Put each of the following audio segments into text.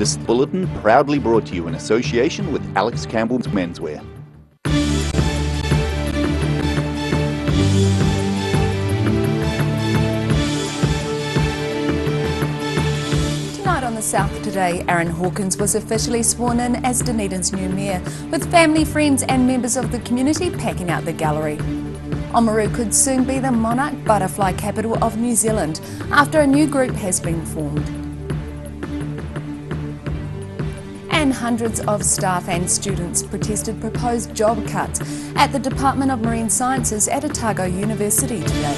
This bulletin proudly brought to you in association with Alex Campbell's Menswear. Tonight on The South Today, Aaron Hawkins was officially sworn in as Dunedin's new mayor, with family, friends and members of the community packing out the gallery. Oamaru could soon be the monarch butterfly capital of New Zealand after a new group has been formed. And hundreds of staff and students protested proposed job cuts at the Department of Marine Sciences at Otago University today.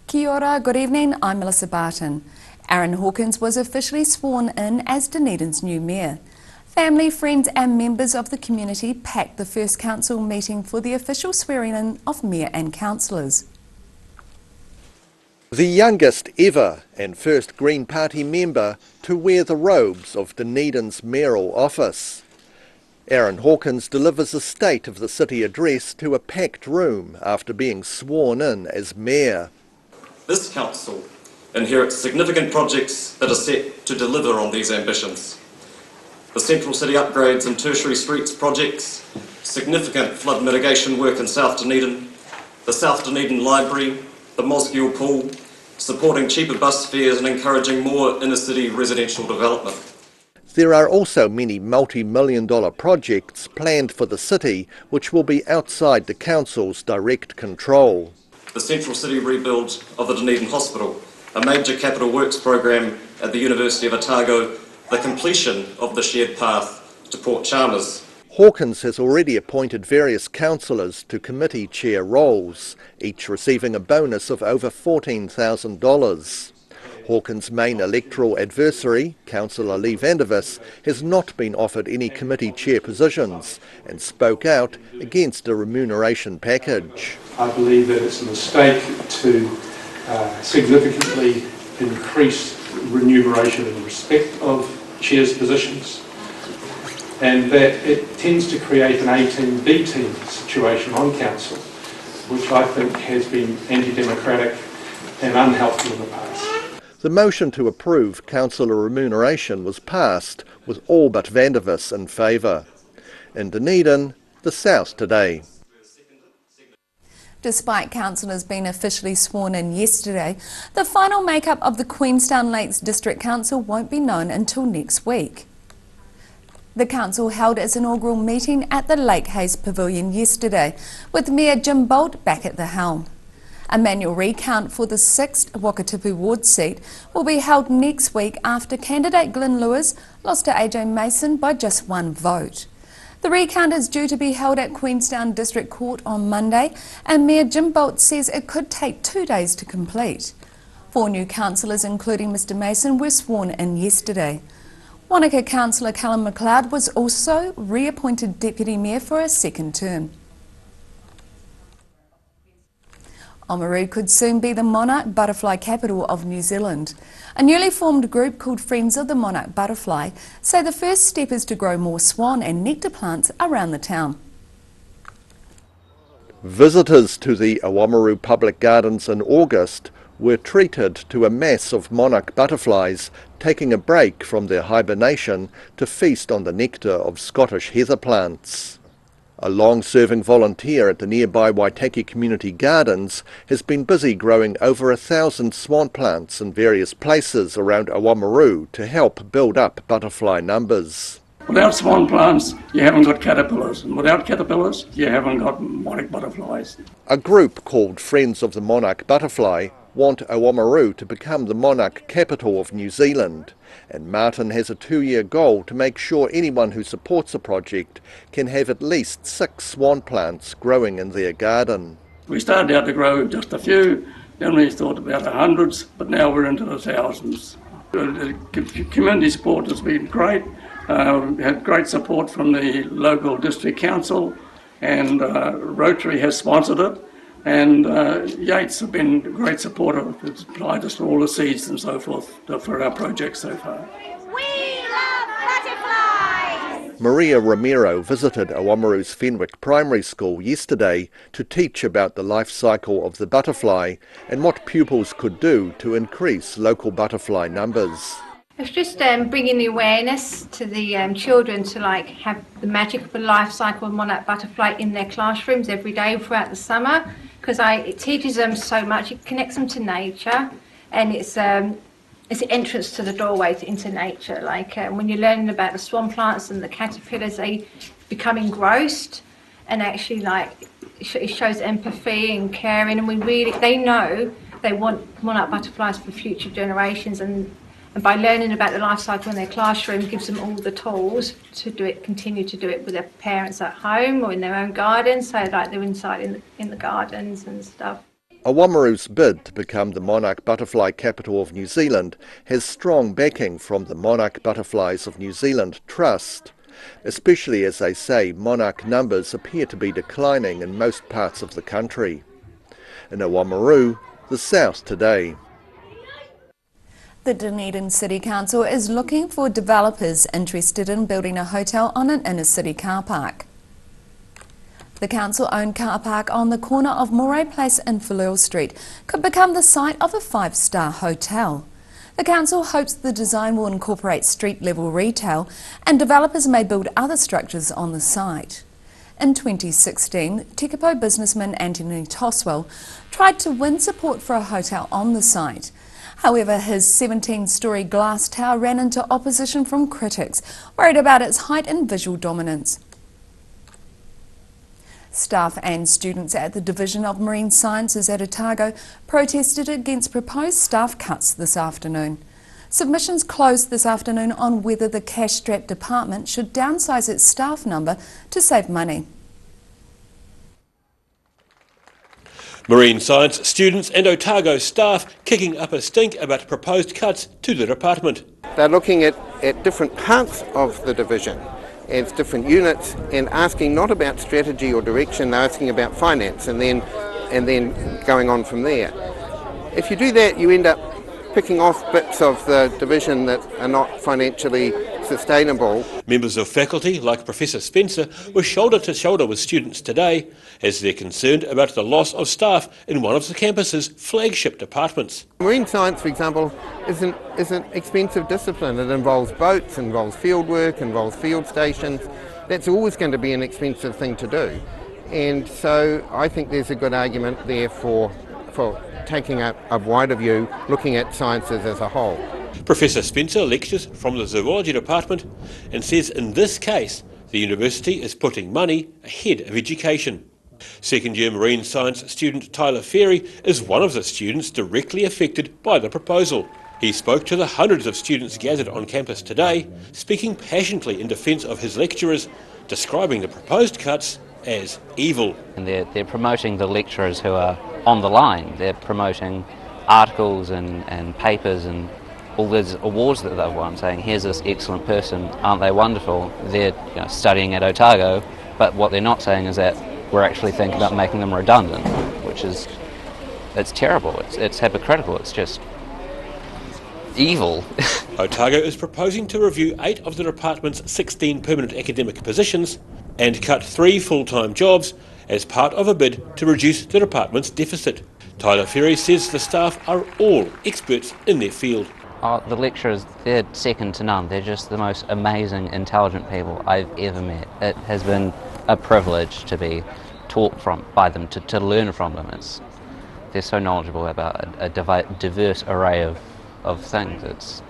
Kia ora, good evening, I'm Melissa Barton. Aaron Hawkins was officially sworn in as Dunedin's new mayor. Family, friends and members of the community packed the first council meeting for the official swearing-in of mayor and councillors. The youngest ever and first Green Party member to wear the robes of Dunedin's mayoral office. Aaron Hawkins delivers a State of the City address to a packed room after being sworn in as mayor. This council inherits significant projects that are set to deliver on these ambitions. The Central City upgrades and tertiary streets projects, significant flood mitigation work in South Dunedin, the South Dunedin Library, the Mosgiel Pool, supporting cheaper bus fares and encouraging more inner-city residential development. There are also many multi-million-dollar projects planned for the city which will be outside the council's direct control. The Central City rebuild of the Dunedin Hospital, a major capital works program at the University of Otago, the completion of the shared path to Port Chalmers. Hawkins has already appointed various councillors to committee chair roles, each receiving a bonus of over $14,000. Hawkins' main electoral adversary, Councillor Lee Vandervis, has not been offered any committee chair positions and spoke out against a remuneration package. I believe that it's a mistake to significantly increase remuneration in respect of chairs' positions, and that it tends to create an A team, B team situation on council, which I think has been anti-democratic and unhelpful in the past. The motion to approve councillor remuneration was passed, with all but Vandervis in favour. In Dunedin, The South Today. Despite councillors being officially sworn in yesterday, the final makeup of the Queenstown Lakes District Council won't be known until next week. The council held its inaugural meeting at the Lake Hayes Pavilion yesterday, with Mayor Jim Bolt back at the helm. A manual recount for the 6th Wakatipu ward seat will be held next week after candidate Glyn Lewis lost to AJ Mason by just one vote. The recount is due to be held at Queenstown District Court on Monday, and Mayor Jim Bolt says it could take 2 days to complete. 4 new councillors, including Mr Mason, were sworn in yesterday. Wanaka Councillor Callum McLeod was also reappointed Deputy Mayor for a second term. Oamaru could soon be the monarch butterfly capital of New Zealand. A newly formed group called Friends of the Monarch Butterfly say the first step is to grow more swan and nectar plants around the town. Visitors to the Oamaru Public Gardens in August were treated to a mass of monarch butterflies taking a break from their hibernation to feast on the nectar of Scottish heather plants. A long-serving volunteer at the nearby Waitaki Community Gardens has been busy growing over 1,000 swan plants in various places around Oamaru to help build up butterfly numbers. Without swan plants, you haven't got caterpillars, and without caterpillars, you haven't got monarch butterflies. A group called Friends of the Monarch Butterfly want Oamaru to become the monarch capital of New Zealand, and Martin has a 2-year goal to make sure anyone who supports the project can have at least 6 swan plants growing in their garden. We started out to grow just a few, then we thought about the hundreds, but now we're into the thousands. The community support has been great. We had great support from the local district council, and Rotary has sponsored it. And Yates have been a great supporter. It's supplied us all the seeds and so forth for our project so far. We love butterflies! Maria Romero visited Oamaru's Fenwick Primary School yesterday to teach about the life cycle of the butterfly and what pupils could do to increase local butterfly numbers. It's just bringing the awareness to the children to have the magic of the life cycle of monarch butterfly in their classrooms every day throughout the summer, because it teaches them so much. It connects them to nature, and it's an entrance to the doorway into nature. When you're learning about the swan plants and the caterpillars, they become engrossed, and actually it shows empathy and caring, and they know they want monarch butterflies for future generations, and by learning about the life cycle in their classroom gives them all the tools to continue to do it with their parents at home or in their own gardens, so they're inside in the gardens and stuff. Oamaru's bid to become the monarch butterfly capital of New Zealand has strong backing from the Monarch Butterflies of New Zealand Trust, especially as they say monarch numbers appear to be declining in most parts of the country. In Oamaru, the South Today. The Dunedin City Council is looking for developers interested in building a hotel on an inner-city car park. The council-owned car park on the corner of Moray Place and Falloil Street could become the site of a 5-star hotel. The council hopes the design will incorporate street-level retail, and developers may build other structures on the site. In 2016, Tekapo businessman Anthony Toswell tried to win support for a hotel on the site. However, his 17-storey glass tower ran into opposition from critics, worried about its height and visual dominance. Staff and students at the Division of Marine Sciences at Otago protested against proposed staff cuts this afternoon. Submissions closed this afternoon on whether the cash-strapped department should downsize its staff number to save money. Marine science students and Otago staff kicking up a stink about proposed cuts to the department. They're looking at different parts of the division as different units and asking not about strategy or direction, they're asking about finance and then going on from there. If you do that, you end up picking off bits of the division that are not financially sustainable. Members of faculty, like Professor Spencer, were shoulder to shoulder with students today as they're concerned about the loss of staff in one of the campus's flagship departments. Marine science, for example, is an expensive discipline. It involves boats, involves field work, involves field stations. That's always going to be an expensive thing to do. And so I think there's a good argument there for taking a wider view, looking at sciences as a whole. Professor Spencer lectures from the zoology department and says in this case the university is putting money ahead of education. Second-year marine science student Tyler Ferry is one of the students directly affected by the proposal. He spoke to the hundreds of students gathered on campus today, speaking passionately in defence of his lecturers, describing the proposed cuts as evil. And they're promoting the lecturers who are on the line. They're promoting articles and papers and all these awards that they've won, saying here's this excellent person, aren't they wonderful? They're studying at Otago, but what they're not saying is that we're actually thinking about making them redundant, which is, it's terrible, it's hypocritical, it's just evil. Otago is proposing to review 8 of the department's 16 permanent academic positions and cut 3 full-time jobs as part of a bid to reduce the department's deficit. Tyler Ferry says the staff are all experts in their field. The lecturers, they're second to none. They're just the most amazing, intelligent people I've ever met. It has been a privilege to be taught by them, to learn from them. They're so knowledgeable about a diverse array of things. It's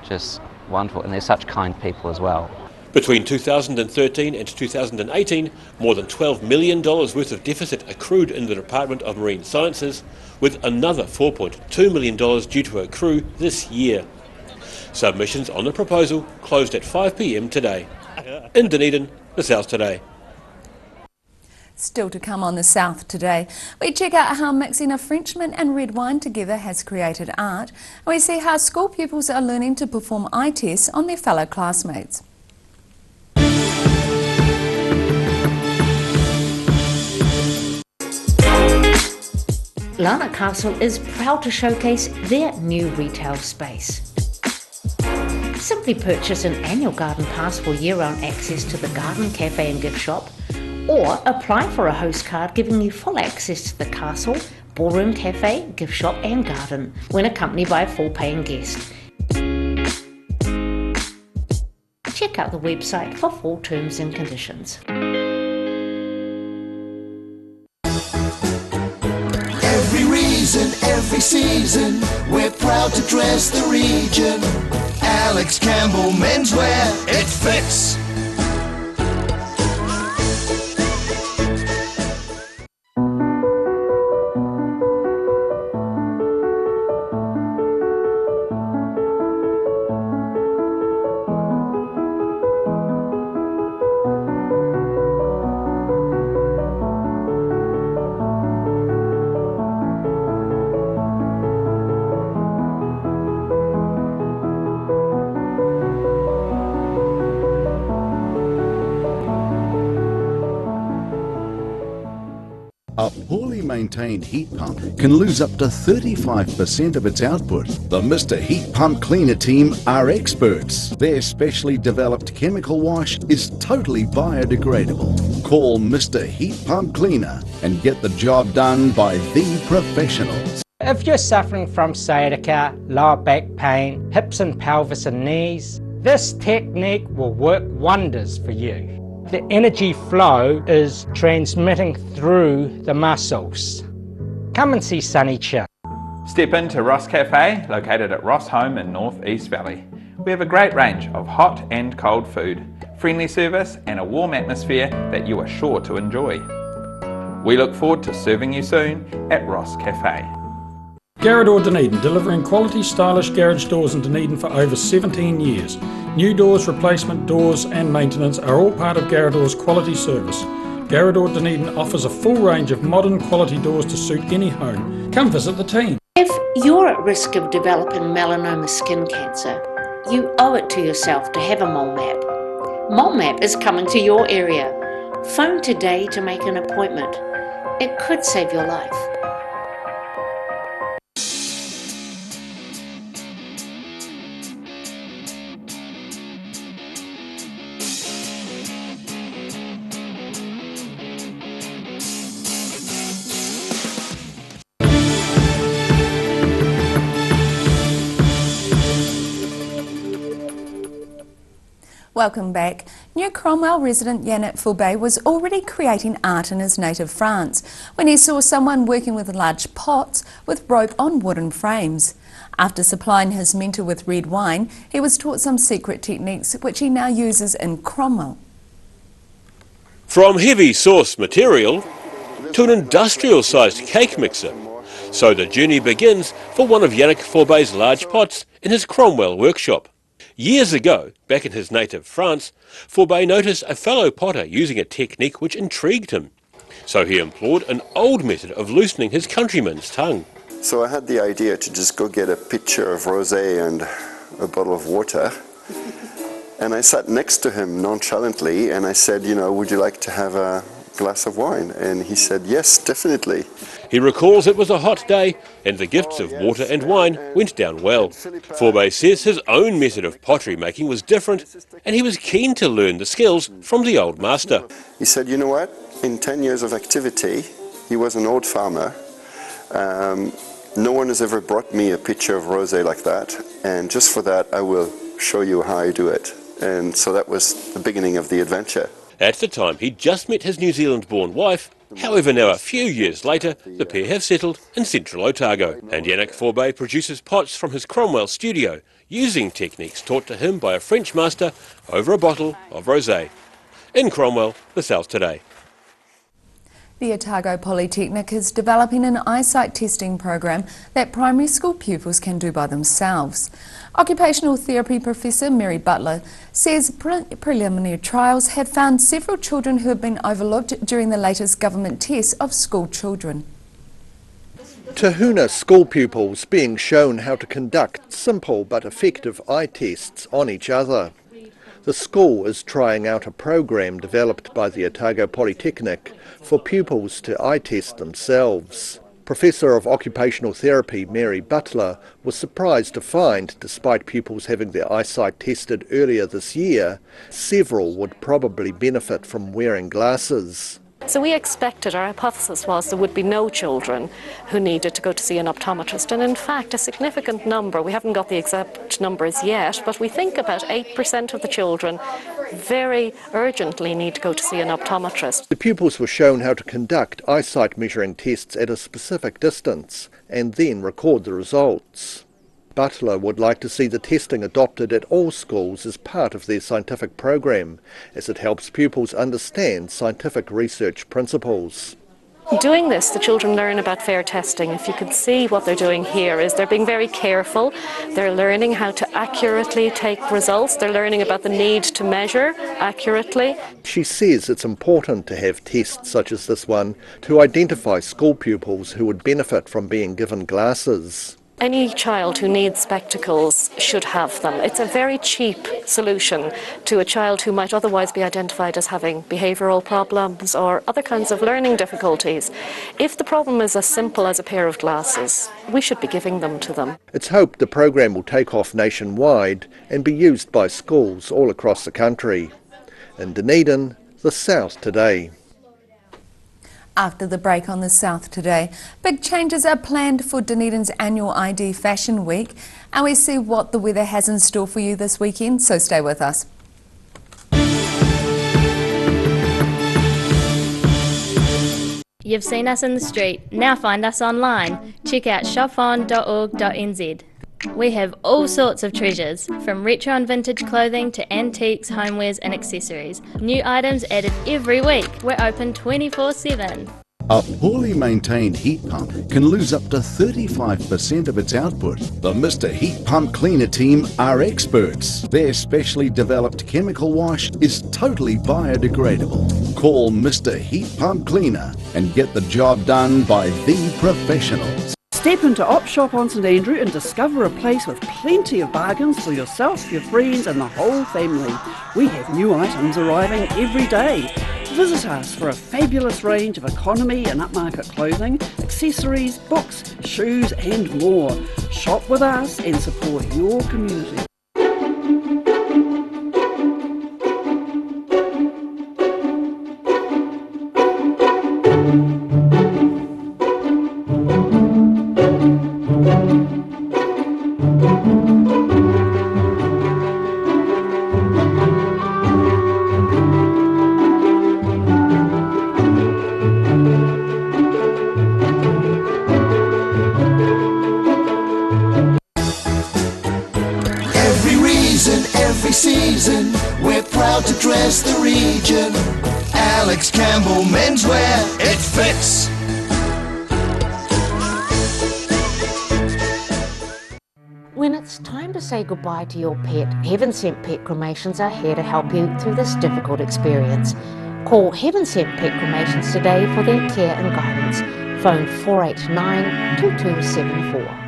just wonderful, and they're such kind people as well. Between 2013 and 2018, more than $12 million worth of deficit accrued in the Department of Marine Sciences, with another $4.2 million due to accrue this year. Submissions on the proposal closed at 5 p.m. today. In Dunedin, the South Today. Still to come on the South Today, we check out how mixing a Frenchman and red wine together has created art, and we see how school pupils are learning to perform eye tests on their fellow classmates. Larnac Castle is proud to showcase their new retail space. Simply purchase an annual garden pass for year-round access to the garden, cafe and gift shop, or apply for a host card giving you full access to the castle, ballroom, cafe, gift shop and garden when accompanied by a full paying guest. Check out the website for full terms and conditions. Every reason, every season, we're proud to dress the region. Alex Campbell Menswear, it fits. A poorly maintained heat pump can lose up to 35% of its output. The Mr. Heat Pump Cleaner team are experts. Their specially developed chemical wash is totally biodegradable. Call Mr. Heat Pump Cleaner and get the job done by the professionals. If you're suffering from sciatica, lower back pain, hips and pelvis and knees, this technique will work wonders for you. The energy flow is transmitting through the muscles. Come and see Sunny Chin. Step into Ross Cafe, located at Ross Home in North East Valley. We have a great range of hot and cold food, friendly service and a warm atmosphere that you are sure to enjoy. We look forward to serving you soon at Ross Cafe. Garrador Dunedin, delivering quality stylish garage doors in Dunedin for over 17 years. New doors, replacement doors and maintenance are all part of Garrador's quality service. Garrador Dunedin offers a full range of modern quality doors to suit any home. Come visit the team. If you're at risk of developing melanoma skin cancer, you owe it to yourself to have a mole map. Mole map is coming to your area. Phone today to make an appointment. It could save your life. Welcome back. New Cromwell resident Yannick Foubet was already creating art in his native France when he saw someone working with large pots with rope on wooden frames. After supplying his mentor with red wine, he was taught some secret techniques which he now uses in Cromwell. From heavy source material to an industrial-sized cake mixer. So the journey begins for one of Yannick Foubet's large pots in his Cromwell workshop. Years ago, back in his native France, Foubet noticed a fellow potter using a technique which intrigued him. So he employed an old method of loosening his countryman's tongue. So I had the idea to just go get a pitcher of rosé and a bottle of water. And I sat next to him nonchalantly and I said, you know, would you like to have a glass of wine? And he said, yes, definitely. He recalls it was a hot day and the gifts of water and wine went down well. Foubet says his own method of pottery making was different and he was keen to learn the skills from the old master. He said, you know what, in 10 years of activity, he was an old farmer. No one has ever brought me a pitcher of rosé like that, and just for that I will show you how I do it. And so that was the beginning of the adventure. At the time he'd just met his New Zealand-born wife. However, now a few years later, the pair have settled in central Otago, and Yannick Foubet produces pots from his Cromwell studio, using techniques taught to him by a French master over a bottle of rosé. In Cromwell, the South Today. The Otago Polytechnic is developing an eyesight testing program that primary school pupils can do by themselves. Occupational therapy professor Mary Butler says preliminary trials have found several children who have been overlooked during the latest government tests of school children. Tahuna school pupils being shown how to conduct simple but effective eye tests on each other. The school is trying out a program developed by the Otago Polytechnic for pupils to eye test themselves. Professor of Occupational Therapy Mary Butler was surprised to find, despite pupils having their eyesight tested earlier this year, several would probably benefit from wearing glasses. So we expected, our hypothesis was there would be no children who needed to go to see an optometrist, and in fact a significant number, we haven't got the exact numbers yet, but we think about 8% of the children very urgently need to go to see an optometrist. The pupils were shown how to conduct eyesight measuring tests at a specific distance and then record the results. Butler would like to see the testing adopted at all schools as part of their scientific program, as it helps pupils understand scientific research principles. Doing this, the children learn about fair testing. If you can see what they're doing here is they're being very careful. They're learning how to accurately take results. They're learning about the need to measure accurately. She says it's important to have tests such as this one to identify school pupils who would benefit from being given glasses. Any child who needs spectacles should have them. It's a very cheap solution to a child who might otherwise be identified as having behavioural problems or other kinds of learning difficulties. If the problem is as simple as a pair of glasses, we should be giving them to them. It's hoped the program will take off nationwide and be used by schools all across the country. In Dunedin, the South Today. After the break on the South Today, big changes are planned for Dunedin's annual ID Fashion Week, and we see what the weather has in store for you this weekend, so stay with us. You've seen us in the street, now find us online. Check out shopon.org.nz. We have all sorts of treasures, from retro and vintage clothing to antiques, homewares and accessories. New items added every week. We're open 24/7. A poorly maintained heat pump can lose up to 35% of its output. The Mr. Heat Pump Cleaner team are experts. Their specially developed chemical wash is totally biodegradable. Call Mr. Heat Pump Cleaner and get the job done by the professionals. Step into Op Shop on St Andrew and discover a place with plenty of bargains for yourself, your friends and the whole family. We have new items arriving every day. Visit us for a fabulous range of economy and upmarket clothing, accessories, books, shoes and more. Shop with us and support your community. Every season, we're proud to dress the region. Alex Campbell Menswear, it fits. When it's time to say goodbye to your pet, Heaven Sent Pet Cremations are here to help you through this difficult experience. Call Heaven Sent Pet Cremations today for their care and guidance. Phone 489-2274.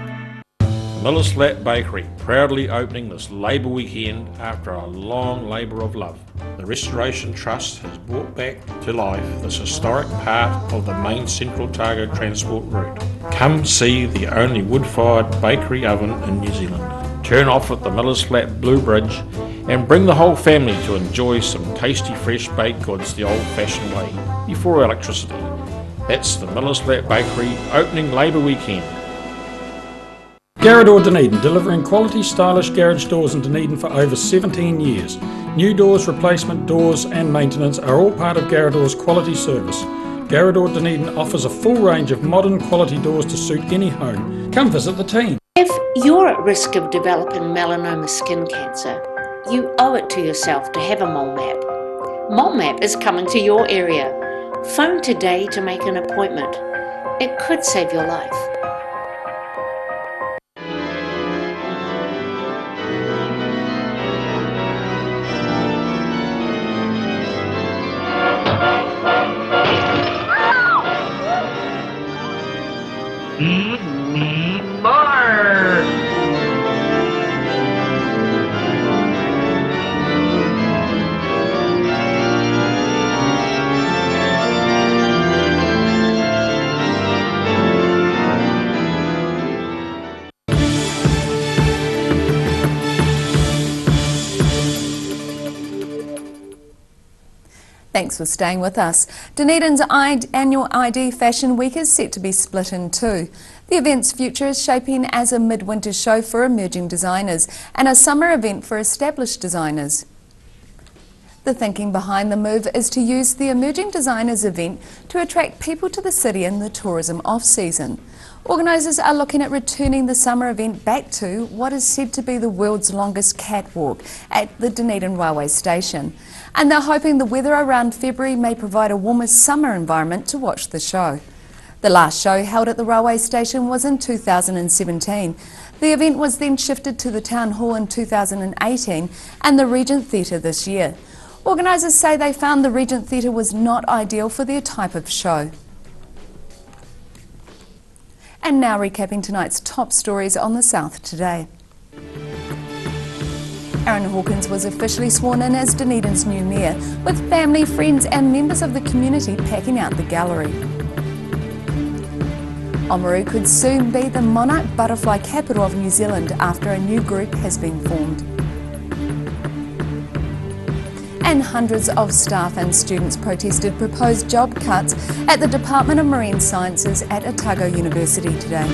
Miller's Flat Bakery, proudly opening this Labour weekend after a long labour of love. The Restoration Trust has brought back to life this historic part of the main Central Otago transport route. Come see the only wood-fired bakery oven in New Zealand. Turn off at the Miller's Flat Blue Bridge and bring the whole family to enjoy some tasty fresh baked goods the old-fashioned way, before electricity. That's the Miller's Flat Bakery opening Labour weekend. Garrador Dunedin, delivering quality stylish garage doors in Dunedin for over 17 years. New doors, replacement doors and maintenance are all part of Garrador's quality service. Garrador Dunedin offers a full range of modern quality doors to suit any home. Come visit the team. If you're at risk of developing melanoma skin cancer, you owe it to yourself to have a mole map. Mole map is coming to your area. Phone today to make an appointment. It could save your life. Thanks for staying with us. Dunedin's annual ID Fashion Week is set to be split in two. The event's future is shaping as a midwinter show for emerging designers and a summer event for established designers. The thinking behind the move is to use the Emerging Designers event to attract people to the city in the tourism off-season. Organisers are looking at returning the summer event back to what is said to be the world's longest catwalk at the Dunedin railway station. And they're hoping the weather around February may provide a warmer summer environment to watch the show. The last show held at the railway station was in 2017. The event was then shifted to the Town Hall in 2018 and the Regent Theatre this year. Organisers say they found the Regent Theatre was not ideal for their type of show. And now recapping tonight's top stories on the South Today. Aaron Hawkins was officially sworn in as Dunedin's new mayor, with family, friends and members of the community packing out the gallery. Oamaru could soon be the monarch butterfly capital of New Zealand after a new group has been formed. And hundreds of staff and students protested proposed job cuts at the Department of Marine Sciences at Otago University today.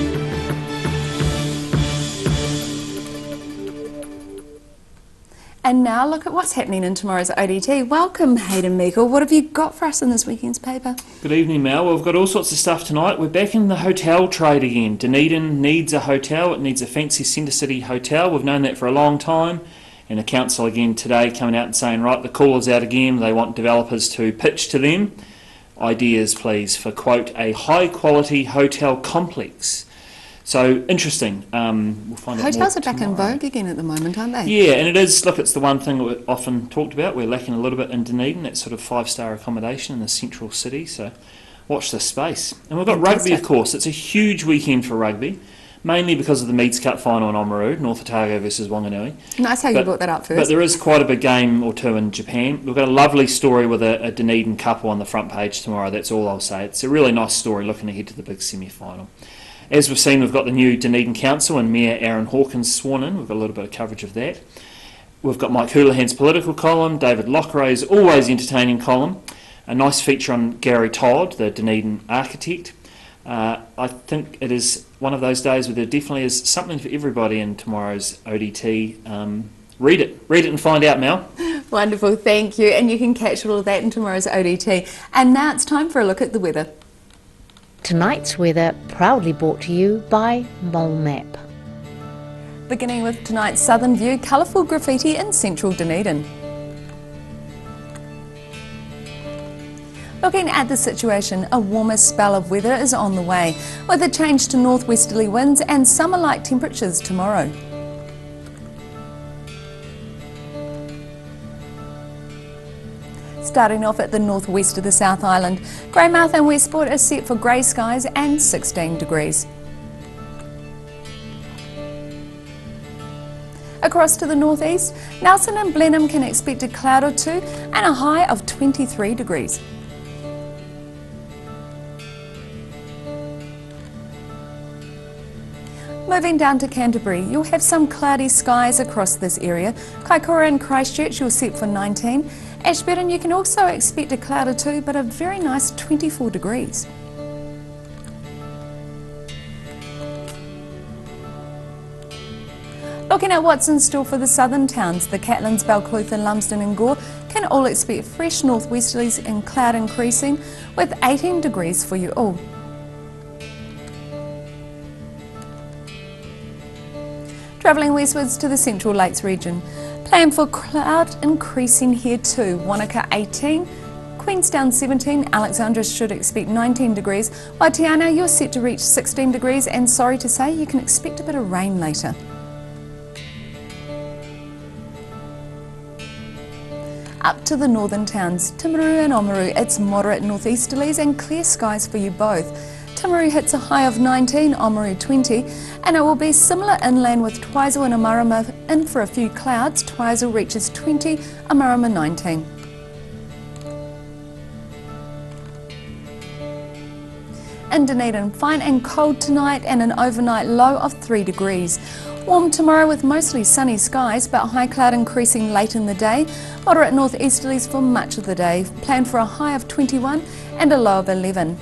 And now look at what's happening in tomorrow's ODT. Welcome, Hayden Meikle. What have you got for us in this weekend's paper? Good evening, Mel. Well, we've got all sorts of stuff tonight. We're back in the hotel trade again. Dunedin needs a hotel. It needs a fancy centre city hotel. We've known that for a long time. And the council again today coming out and saying, right, the call is out again. They want developers to pitch to them ideas, please, for, quote, a high-quality hotel complex. So, interesting. We'll find out Hotels more are back in tomorrow. vogue again at the moment, aren't they? Yeah, and it is, look, it's the one thing that we're often talked about. We're lacking a little bit in Dunedin, that sort of five-star accommodation in the central city. So, watch this space. And we've got rugby, of course. It's a huge weekend for rugby. Mainly because of the Meads Cup final in Oamaru, North Otago versus Wanganui. Nice how you brought that up first. But there is quite a big game or two in Japan. We've got a lovely story with a Dunedin couple on the front page tomorrow, that's all I'll say. It's a really nice story looking ahead to the big semi-final. As we've seen, we've got the new Dunedin Council and Mayor Aaron Hawkins sworn in. We've got a little bit of coverage of that. We've got Mike Houlihan's political column, David Lockeray's always entertaining column, a nice feature on Gary Todd, the Dunedin architect. I think it is one of those days where there definitely is something for everybody in tomorrow's ODT. Read it and find out, Mel. Wonderful, thank you. And you can catch all of that in tomorrow's ODT. And now it's time for a look at the weather. Tonight's weather proudly brought to you by Mole Map. Beginning with tonight's southern view, colourful graffiti in central Dunedin. Looking at the situation, a warmer spell of weather is on the way, with a change to northwesterly winds and summer-like temperatures tomorrow. Starting off at the northwest of the South Island, Greymouth and Westport are set for grey skies and 16 degrees. Across to the northeast, Nelson and Blenheim can expect a cloud or two and a high of 23 degrees. Moving down to Canterbury, you'll have some cloudy skies across this area. Kaikoura and Christchurch you'll set for 19. Ashburton you can also expect a cloud or two, but a very nice 24 degrees. Looking at what's in store for the southern towns, the Catlins, Balclutha, Lumsden and Gore can all expect fresh northwesterlies and cloud increasing with 18 degrees for you all. Travelling westwards to the Central Lakes region. Plan for cloud increasing here too. Wanaka 18, Queenstown 17, Alexandra should expect 19 degrees, while Tiana you're set to reach 16 degrees and sorry to say you can expect a bit of rain later. Up to the northern towns, Timaru and Oamaru, it's moderate northeasterlies and clear skies for you both. Timaru hits a high of 19, Oamaru 20, and it will be similar inland with Twizel and Amarama in for a few clouds. Twizel reaches 20, Amarama 19. In Dunedin, fine and cold tonight and an overnight low of 3 degrees. Warm tomorrow with mostly sunny skies, but high cloud increasing late in the day. Moderate northeasterlies for much of the day. Planned for a high of 21 and a low of 11.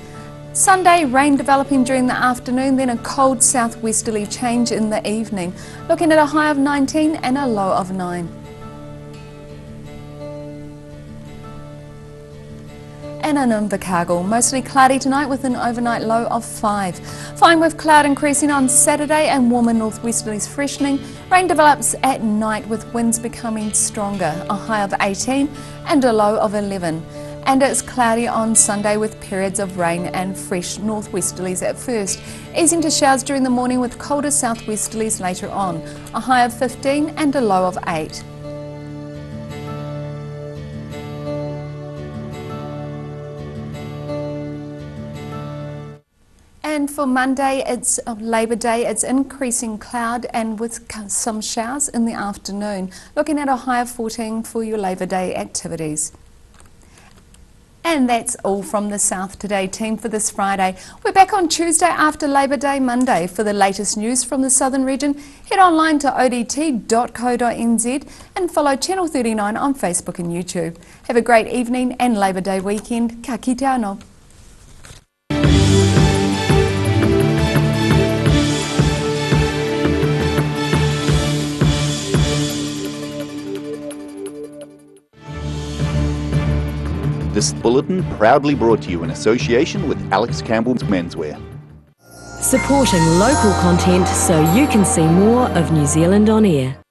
Sunday, rain developing during the afternoon, then a cold southwesterly change in the evening. Looking at a high of 19 and a low of 9. And in Invercargill, mostly cloudy tonight with an overnight low of 5. Fine with cloud increasing on Saturday and warmer northwesterlies freshening. Rain develops at night with winds becoming stronger, a high of 18 and a low of 11. And it's cloudy on Sunday with periods of rain and fresh northwesterlies at first, easing to showers during the morning with colder southwesterlies later on, a high of 15 and a low of 8. And for Monday, it's Labour Day, it's increasing cloud and with some showers in the afternoon. Looking at a high of 14 for your Labour Day activities. And that's all from the South Today team for this Friday. We're back on Tuesday after Labour Day Monday. For the latest news from the Southern region, head online to odt.co.nz and follow Channel 39 on Facebook and YouTube. Have a great evening and Labour Day weekend. Ka kite anō. This bulletin proudly brought to you in association with Alex Campbell's Menswear. Supporting local content so you can see more of New Zealand on air.